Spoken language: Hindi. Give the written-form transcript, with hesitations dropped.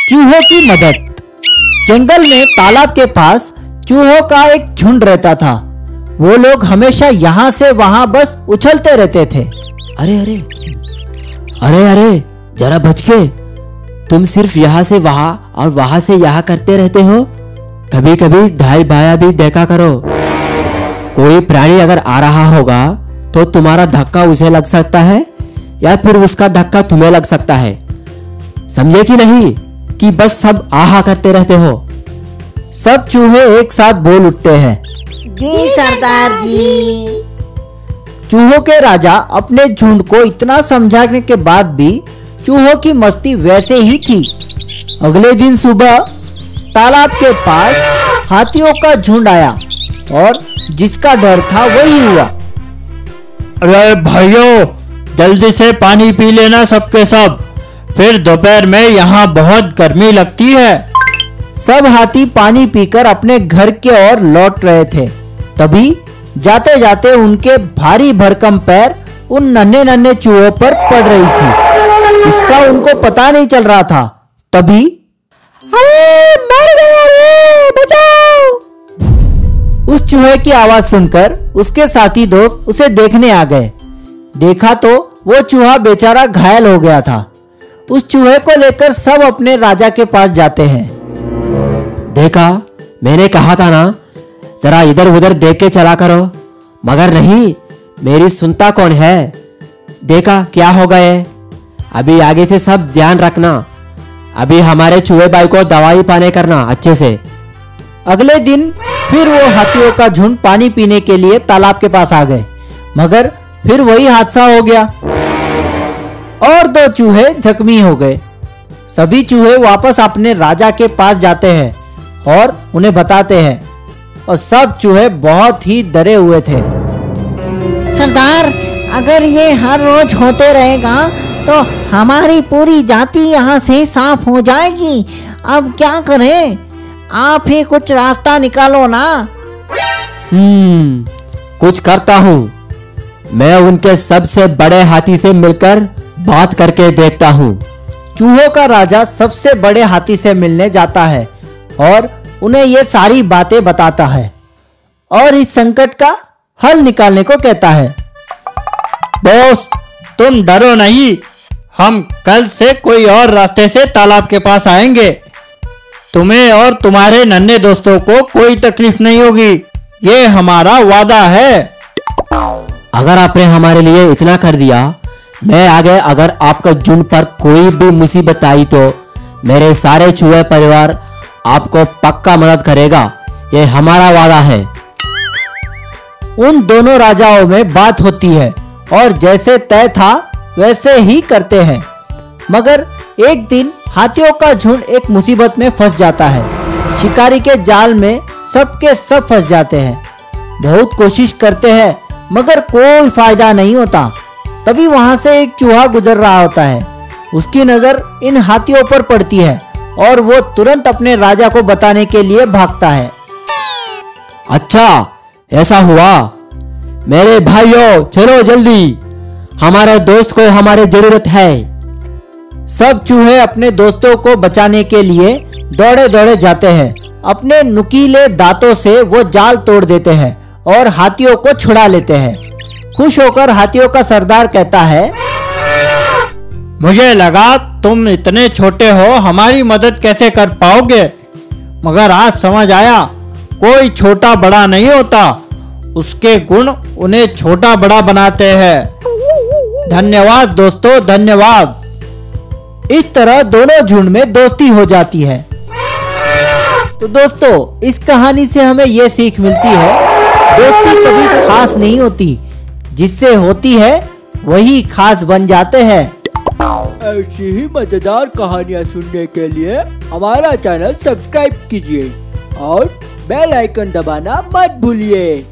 चूहों की मदद। जंगल में तालाब के पास चूहों का एक झुंड रहता था। वो लोग हमेशा यहाँ से वहाँ बस उछलते रहते थे। अरे अरे अरे अरे जरा बच के, तुम सिर्फ यहाँ से वहाँ और वहाँ से यहाँ करते रहते हो। कभी कभी दाएं बायां भी देखा करो। कोई प्राणी अगर आ रहा होगा तो तुम्हारा धक्का उसे लग सकता है या फिर उसका धक्का तुम्हें लग सकता है। समझे कि नहीं कि बस सब आहा करते रहते हो। सब चूहे एक साथ बोल उठते हैं, जी सरदार जी। चूहों के राजा अपने झुंड को इतना समझाने के बाद भी चूहों की मस्ती वैसे ही थी। अगले दिन सुबह तालाब के पास हाथियों का झुंड आया और जिसका डर था वही हुआ। अरे भाइयों, जल्दी से पानी पी लेना सबके सब, फिर दोपहर में यहाँ बहुत गर्मी लगती है। सब हाथी पानी पीकर अपने घर के ओर लौट रहे थे। तभी जाते जाते उनके भारी भरकम पैर उन नन्हे नन्हे चूहों पर पड़ रही थी। इसका उनको पता नहीं चल रहा था। तभी अरे मर गया रे, बचाओ। उस चूहे की आवाज सुनकर उसके साथी दोस्त उसे देखने आ गए। देखा तो वो चूहा बेचारा घायल हो गया था। उस चूहे को लेकर सब अपने राजा के पास जाते हैं। देखा, मैंने कहा था ना, जरा इधर उधर देख के चला करो, मगर नहीं, मेरी सुनता कौन है। देखा क्या हो गए। अभी आगे से सब ध्यान रखना। अभी हमारे चूहे भाई को दवाई पानी करना अच्छे से। अगले दिन फिर वो हाथियों का झुंड पानी पीने के लिए तालाब के पास आ गए, मगर फिर वही हादसा हो गया और दो चूहे जख्मी हो गए। सभी चूहे वापस अपने राजा के पास जाते हैं और उन्हें बताते हैं, और सब चूहे बहुत ही डरे हुए थे। सरदार, अगर ये हर रोज होते रहेगा तो हमारी पूरी जाति यहाँ से साफ हो जाएगी। अब क्या करें? आप ही कुछ रास्ता निकालो ना। कुछ करता हूँ। मैं उनके सबसे बड़े हाथी से मिलकर बात करके देखता हूँ। चूहों का राजा सबसे बड़े हाथी से मिलने जाता है और उन्हें ये सारी बातें बताता है और इस संकट का हल निकालने को कहता है। दोस्त, तुम डरो नहीं, हम कल से कोई और रास्ते से तालाब के पास आएंगे। तुम्हें और तुम्हारे नन्हे दोस्तों को कोई तकलीफ नहीं होगी, ये हमारा वादा है। अगर आपने हमारे लिए इतना कर दिया, मैं आगे अगर आपका झुंड पर कोई भी मुसीबत आई तो मेरे सारे चूहे परिवार आपको पक्का मदद करेगा, ये हमारा वादा है। उन दोनों राजाओं में बात होती है और जैसे तय था वैसे ही करते हैं। मगर एक दिन हाथियों का झुंड एक मुसीबत में फंस जाता है। शिकारी के जाल में सबके सब फंस जाते हैं। बहुत कोशिश करते हैं मगर कोई फायदा नहीं होता। तभी वहां से एक चूहा गुजर रहा होता है। उसकी नजर इन हाथियों पर पड़ती है और वो तुरंत अपने राजा को बताने के लिए भागता है। अच्छा, ऐसा हुआ। मेरे भाइयों, चलो जल्दी, हमारे दोस्त को हमारी जरूरत है। सब चूहे अपने दोस्तों को बचाने के लिए दौड़े दौड़े जाते हैं। अपने नुकीले दांतों से वो जाल तोड़ देते हैं और हाथियों को छुड़ा लेते हैं। खुश होकर हाथियों का सरदार कहता है, मुझे लगा तुम इतने छोटे हो, हमारी मदद कैसे कर पाओगे, मगर आज समझ आया, कोई छोटा बड़ा नहीं होता, उसके गुण उन्हें छोटा बड़ा बनाते हैं। धन्यवाद दोस्तों, धन्यवाद। इस तरह दोनों झुंड में दोस्ती हो जाती है। तो दोस्तों, इस कहानी से हमें यह सीख मिलती है, दोस्ती कभी खास नहीं होती, जिससे होती है वही खास बन जाते हैं। ऐसी ही मजेदार कहानियाँ सुनने के लिए हमारा चैनल सब्सक्राइब कीजिए और बेल आइकन दबाना मत भूलिए।